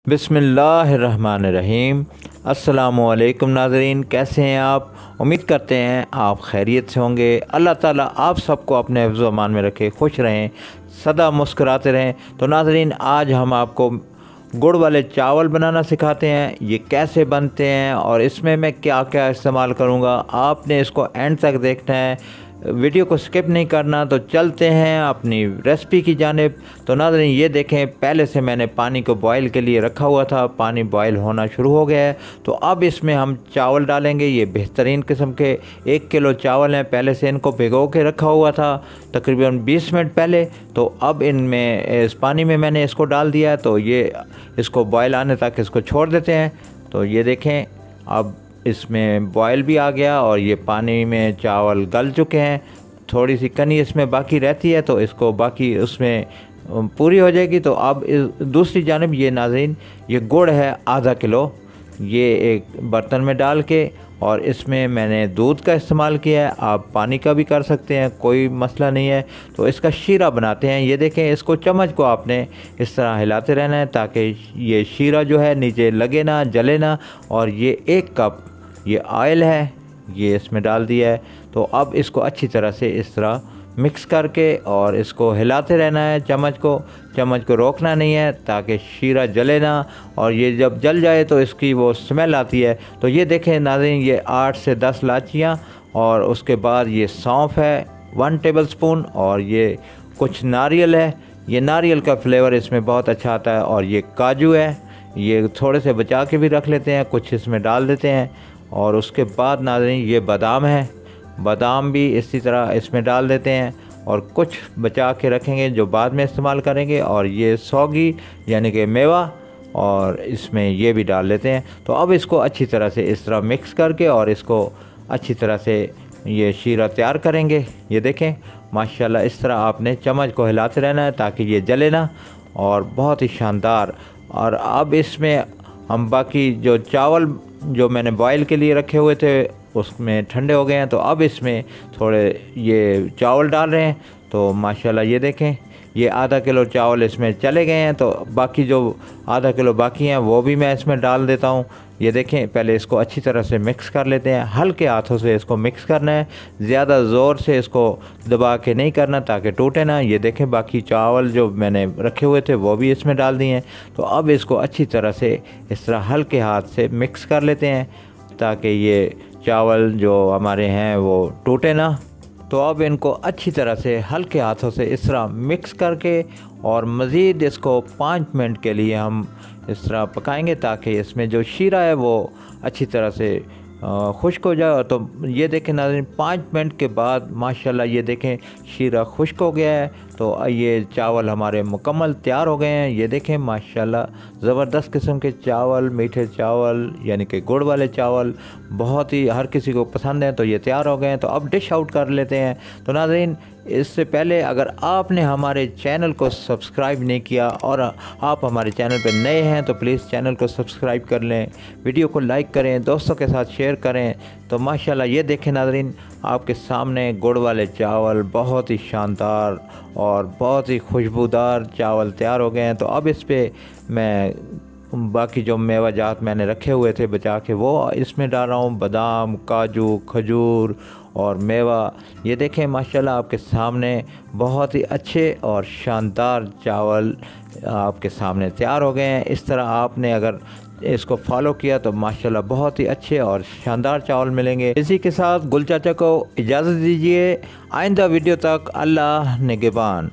बिस्मिल्लाहिर्रहमानिर्रहीम। अस्सलामुअलैकुम नाज़रीन, कैसे हैं आप? उम्मीद करते हैं आप खैरियत से होंगे। अल्लाह ताला आप सबको अपने हिफ्ज़ व अमान में रखे, खुश रहें, सदा मुस्कुराते रहें। तो नाज़रीन, आज हम आपको गुड़ वाले चावल बनाना सिखाते हैं। ये कैसे बनते हैं और इसमें मैं क्या क्या इस्तेमाल करूँगा, आपने इसको एंड तक देखना है, वीडियो को स्किप नहीं करना। तो चलते हैं अपनी रेसिपी की जानिब। तो नाज़रीन, ये देखें, पहले से मैंने पानी को बॉईल के लिए रखा हुआ था, पानी बॉईल होना शुरू हो गया है। तो अब इसमें हम चावल डालेंगे। ये बेहतरीन किस्म के 1 किलो चावल हैं, पहले से इनको भिगो के रखा हुआ था तकरीबन 20 मिनट पहले। तो अब इनमें इस पानी में मैंने इसको डाल दिया है। तो ये इसको बॉईल आने तक इसको छोड़ देते हैं। तो ये देखें, अब इसमें बॉयल भी आ गया और ये पानी में चावल गल चुके हैं। थोड़ी सी कनी इसमें बाकी रहती है, तो इसको बाकी उसमें पूरी हो जाएगी। तो अब दूसरी जानिब ये नाज़रीन, ये गुड़ है आधा किलो, ये एक बर्तन में डाल के, और इसमें मैंने दूध का इस्तेमाल किया है। आप पानी का भी कर सकते हैं, कोई मसला नहीं है। तो इसका शीरा बनाते हैं। ये देखें, इसको चम्मच को आपने इस तरह हिलाते रहना है ताकि ये शीरा जो है नीचे लगे ना, जले ना। और ये 1 कप ये ऑयल है, ये इसमें डाल दिया है। तो अब इसको अच्छी तरह से इस तरह मिक्स करके और इसको हिलाते रहना है। चम्मच को रोकना नहीं है ताकि शीरा जले ना। और ये जब जल जाए तो इसकी वो स्मेल आती है। तो ये देखें नाज़रीन, ये 8 से 10 इलायचियाँ, और उसके बाद ये सौंफ है 1 टेबलस्पून, और ये कुछ नारियल है। ये नारियल का फ्लेवर इसमें बहुत अच्छा आता है। और ये काजू है, ये थोड़े से बचा के भी रख लेते हैं, कुछ इसमें डाल देते हैं। और उसके बाद नाज़रीन, ये बादाम है, बादाम भी इसी तरह इसमें डाल देते हैं, और कुछ बचा के रखेंगे जो बाद में इस्तेमाल करेंगे। और ये सौगी यानी कि मेवा, और इसमें ये भी डाल लेते हैं। तो अब इसको अच्छी तरह से इस तरह मिक्स करके और इसको अच्छी तरह से ये शीरा तैयार करेंगे। ये देखें माशाल्लाह, इस तरह आपने चम्मच को हिलाते रहना है ताकि ये जले ना, और बहुत ही शानदार। और अब इसमें हम बाकी जो चावल जो मैंने बॉयल के लिए रखे हुए थे उसमें ठंडे हो गए हैं। तो अब इसमें थोड़े ये चावल डाल रहे हैं। तो माशाल्लाह ये देखें, ये आधा किलो चावल इसमें चले गए हैं। तो बाकी जो आधा किलो बाकी हैं वो भी मैं इसमें डाल देता हूँ। ये देखें, पहले इसको अच्छी तरह से मिक्स कर लेते हैं। हल्के हाथों से इसको मिक्स करना है, ज़्यादा ज़ोर से इसको दबा के नहीं करना ताकि टूटे ना। ये देखें, बाकी चावल जो मैंने रखे हुए थे वो भी इसमें डाल दिए हैं। तो अब इसको अच्छी तरह से इस तरह हल्के हाथ से मिक्स कर लेते हैं ताकि ये चावल जो हमारे हैं वो टूटे ना। तो अब इनको अच्छी तरह से हल्के हाथों से इस तरह मिक्स करके और मज़ीद इसको 5 मिनट के लिए हम इस तरह पकाएंगे ताकि इसमें जो शीरा है वो अच्छी तरह से खुश्क हो जाए। तो ये देखें नाज़रीन, 5 मिनट के बाद माशाल्लाह ये देखें शीरा खुश्क हो गया है। तो ये चावल हमारे मुकम्मल तैयार हो गए हैं। ये देखें माशाल्लाह, ज़बरदस्त किस्म के चावल, मीठे चावल यानी कि गुड़ वाले चावल बहुत ही हर किसी को पसंद है। तो ये तैयार हो गए हैं। तो अब डिश आउट कर लेते हैं। तो नाज़रीन, इससे पहले अगर आपने हमारे चैनल को सब्सक्राइब नहीं किया और आप हमारे चैनल पर नए हैं तो प्लीज़ चैनल को सब्सक्राइब कर लें, वीडियो को लाइक करें, दोस्तों के साथ शेयर करें। तो माशाल्लाह ये देखें नाज़रीन, आपके सामने गुड़ वाले चावल बहुत ही शानदार और बहुत ही खुशबूदार चावल तैयार हो गए हैं। तो अब इस पर मैं बाकी जो मेवा जात मैंने रखे हुए थे बचा के वो इसमें डाल रहा हूँ, बादाम, काजू, खजूर और मेवा। ये देखें माशाल्लाह, आपके सामने बहुत ही अच्छे और शानदार चावल आपके सामने तैयार हो गए हैं। इस तरह आपने अगर इसको फॉलो किया तो माशाल्लाह बहुत ही अच्छे और शानदार चावल मिलेंगे। इसी के साथ गुल चाचा को इजाज़त दीजिए। आइंदा वीडियो तक अल्लाह निगहबान।